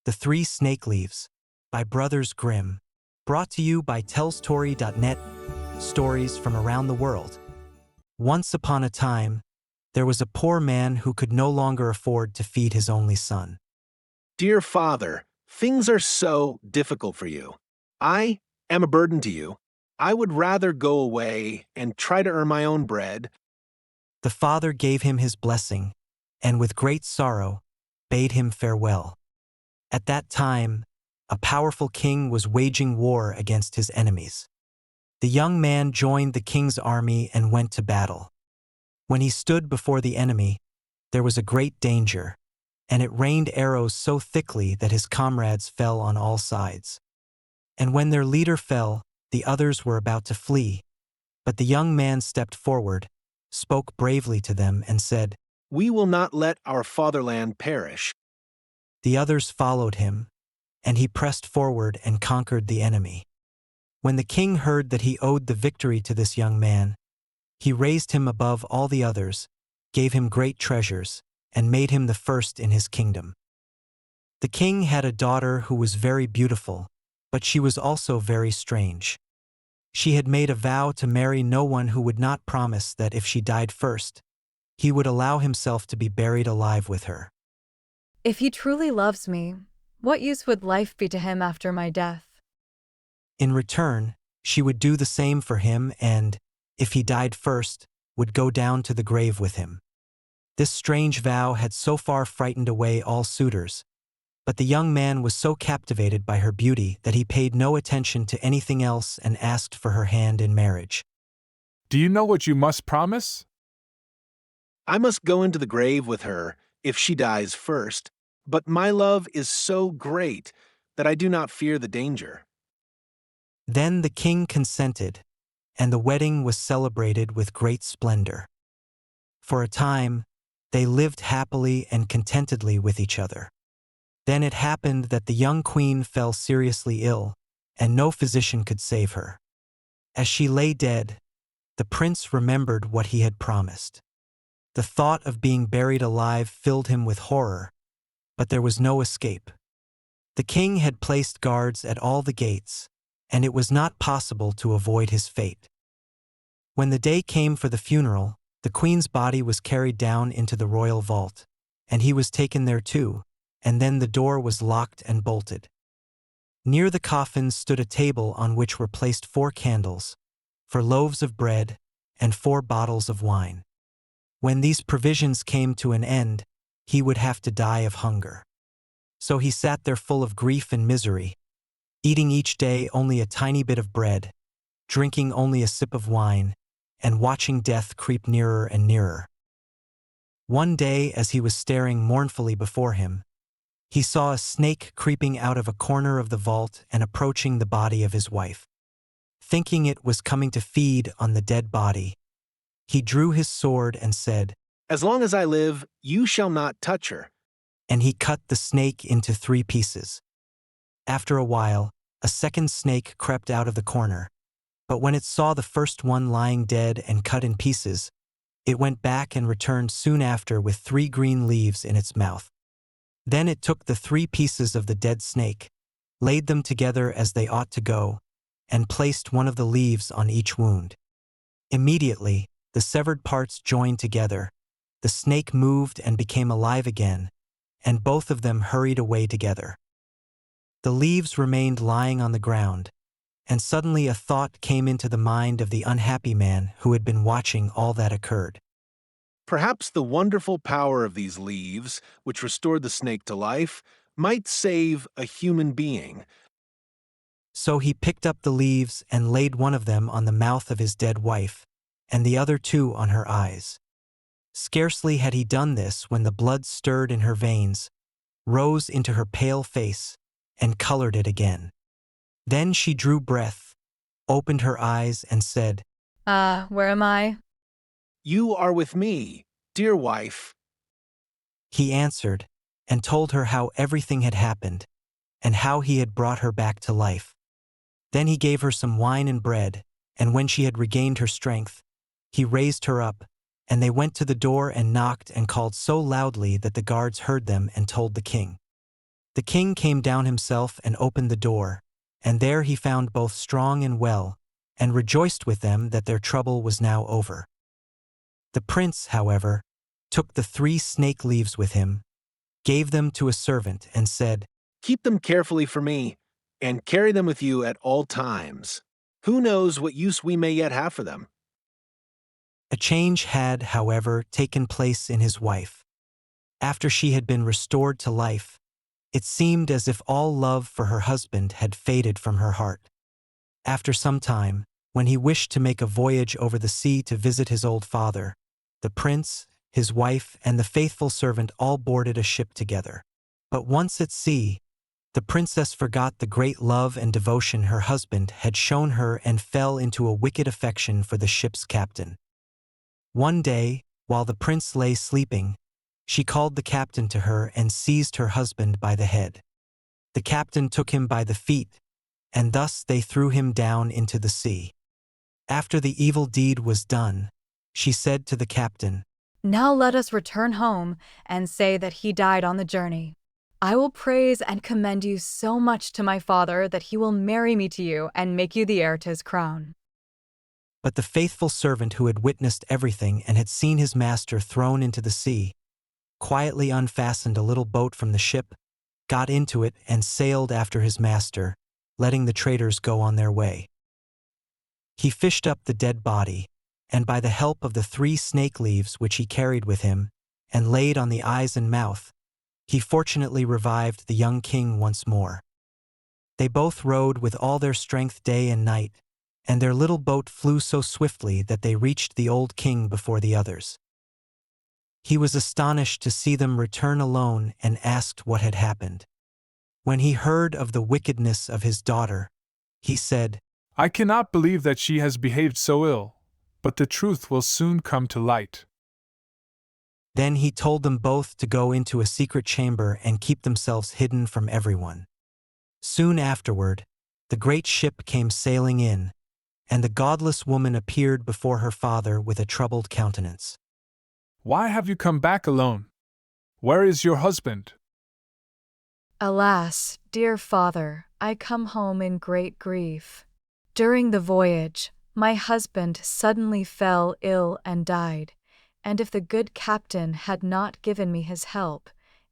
The Three Snake Leaves by Brothers Grimm. Brought to you by TellStory.net, stories from around the world. Once upon a time, there was a poor man who could no longer afford to feed his only son. Dear Father, things are so difficult for you. I am a burden to you. I would rather go away and try to earn my own bread. The father gave him his blessing, and with great sorrow, bade him farewell. At that time, a powerful king was waging war against his enemies. The young man joined the king's army and went to battle. When he stood before the enemy, there was a great danger, and it rained arrows so thickly that his comrades fell on all sides. And when their leader fell, the others were about to flee. But the young man stepped forward, spoke bravely to them, and said, We will not let our fatherland perish. The others followed him, and he pressed forward and conquered the enemy. When the king heard that he owed the victory to this young man, he raised him above all the others, gave him great treasures, and made him the first in his kingdom. The king had a daughter who was very beautiful, but she was also very strange. She had made a vow to marry no one who would not promise that if she died first, he would allow himself to be buried alive with her. If he truly loves me, what use would life be to him after my death? In return, she would do the same for him and, if he died first, would go down to the grave with him. This strange vow had so far frightened away all suitors, but the young man was so captivated by her beauty that he paid no attention to anything else and asked for her hand in marriage. Do you know what you must promise? I must go into the grave with her if she dies first, but my love is so great that I do not fear the danger. Then the king consented, and the wedding was celebrated with great splendor. For a time, they lived happily and contentedly with each other. Then it happened that the young queen fell seriously ill, and no physician could save her. As she lay dead, the prince remembered what he had promised. The thought of being buried alive filled him with horror, but there was no escape. The king had placed guards at all the gates, and it was not possible to avoid his fate. When the day came for the funeral, the queen's body was carried down into the royal vault, and he was taken there too, and then the door was locked and bolted. Near the coffin stood a table on which were placed 4 candles, 4 loaves of bread, and 4 bottles of wine. When these provisions came to an end, he would have to die of hunger. So he sat there full of grief and misery, eating each day only a tiny bit of bread, drinking only a sip of wine, and watching death creep nearer and nearer. One day, as he was staring mournfully before him, he saw a snake creeping out of a corner of the vault and approaching the body of his wife. Thinking it was coming to feed on the dead body, he drew his sword and said, As long as I live, you shall not touch her. And he cut the snake into 3 pieces. After a while, a second snake crept out of the corner, but when it saw the first one lying dead and cut in pieces, it went back and returned soon after with 3 green leaves in its mouth. Then it took the 3 pieces of the dead snake, laid them together as they ought to go, and placed one of the leaves on each wound. Immediately, the severed parts joined together, the snake moved and became alive again, and both of them hurried away together. The leaves remained lying on the ground, and suddenly a thought came into the mind of the unhappy man who had been watching all that occurred. Perhaps the wonderful power of these leaves, which restored the snake to life, might save a human being. So he picked up the leaves and laid one of them on the mouth of his dead wife, and the other 2 on her eyes. Scarcely had he done this when the blood stirred in her veins, rose into her pale face, and colored it again. Then she drew breath, opened her eyes, and said, Where am I? You are with me, dear wife. He answered, and told her how everything had happened, and how he had brought her back to life. Then he gave her some wine and bread, and when she had regained her strength, he raised her up, and they went to the door and knocked and called so loudly that the guards heard them and told the king. The king came down himself and opened the door, and there he found both strong and well, and rejoiced with them that their trouble was now over. The prince, however, took the 3 snake leaves with him, gave them to a servant, and said, Keep them carefully for me, and carry them with you at all times. Who knows what use we may yet have for them? A change had, however, taken place in his wife. After she had been restored to life, it seemed as if all love for her husband had faded from her heart. After some time, when he wished to make a voyage over the sea to visit his old father, the prince, his wife, and the faithful servant all boarded a ship together. But once at sea, the princess forgot the great love and devotion her husband had shown her and fell into a wicked affection for the ship's captain. One day, while the prince lay sleeping, she called the captain to her and seized her husband by the head. The captain took him by the feet, and thus they threw him down into the sea. After the evil deed was done, she said to the captain, Now let us return home and say that he died on the journey. I will praise and commend you so much to my father that he will marry me to you and make you the heir to his crown. But the faithful servant who had witnessed everything and had seen his master thrown into the sea, quietly unfastened a little boat from the ship, got into it and sailed after his master, letting the traders go on their way. He fished up the dead body, and by the help of the 3 snake leaves which he carried with him, and laid on the eyes and mouth, he fortunately revived the young king once more. They both rowed with all their strength day and night, and their little boat flew so swiftly that they reached the old king before the others. He was astonished to see them return alone and asked what had happened. When he heard of the wickedness of his daughter, he said, I cannot believe that she has behaved so ill, but the truth will soon come to light. Then he told them both to go into a secret chamber and keep themselves hidden from everyone. Soon afterward, the great ship came sailing in, and the godless woman appeared before her father with a troubled countenance. Why have you come back alone? Where is your husband? Alas, dear father, I come home in great grief. During the voyage, my husband suddenly fell ill and died, and if the good captain had not given me his help,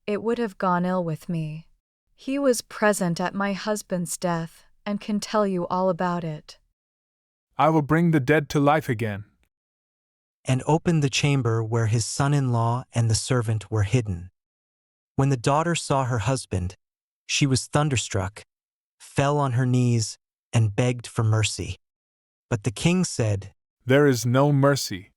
it would have gone ill with me. He was present at my husband's death and can tell you all about it. I will bring the dead to life again. And opened the chamber where his son-in-law and the servant were hidden. When the daughter saw her husband, she was thunderstruck, fell on her knees, and begged for mercy. But the king said, There is no mercy.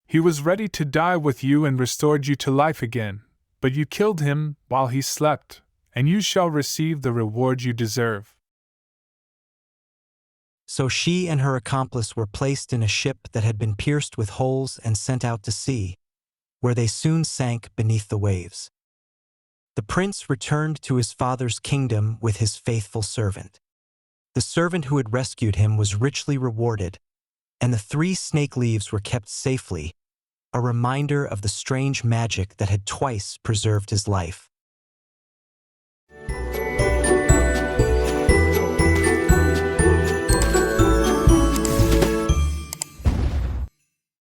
He was ready to die with you and restored you to life again, but you killed him while he slept, and you shall receive the reward you deserve. So she and her accomplice were placed in a ship that had been pierced with holes and sent out to sea, where they soon sank beneath the waves. The prince returned to his father's kingdom with his faithful servant. The servant who had rescued him was richly rewarded, and the 3 snake leaves were kept safely, a reminder of the strange magic that had twice preserved his life.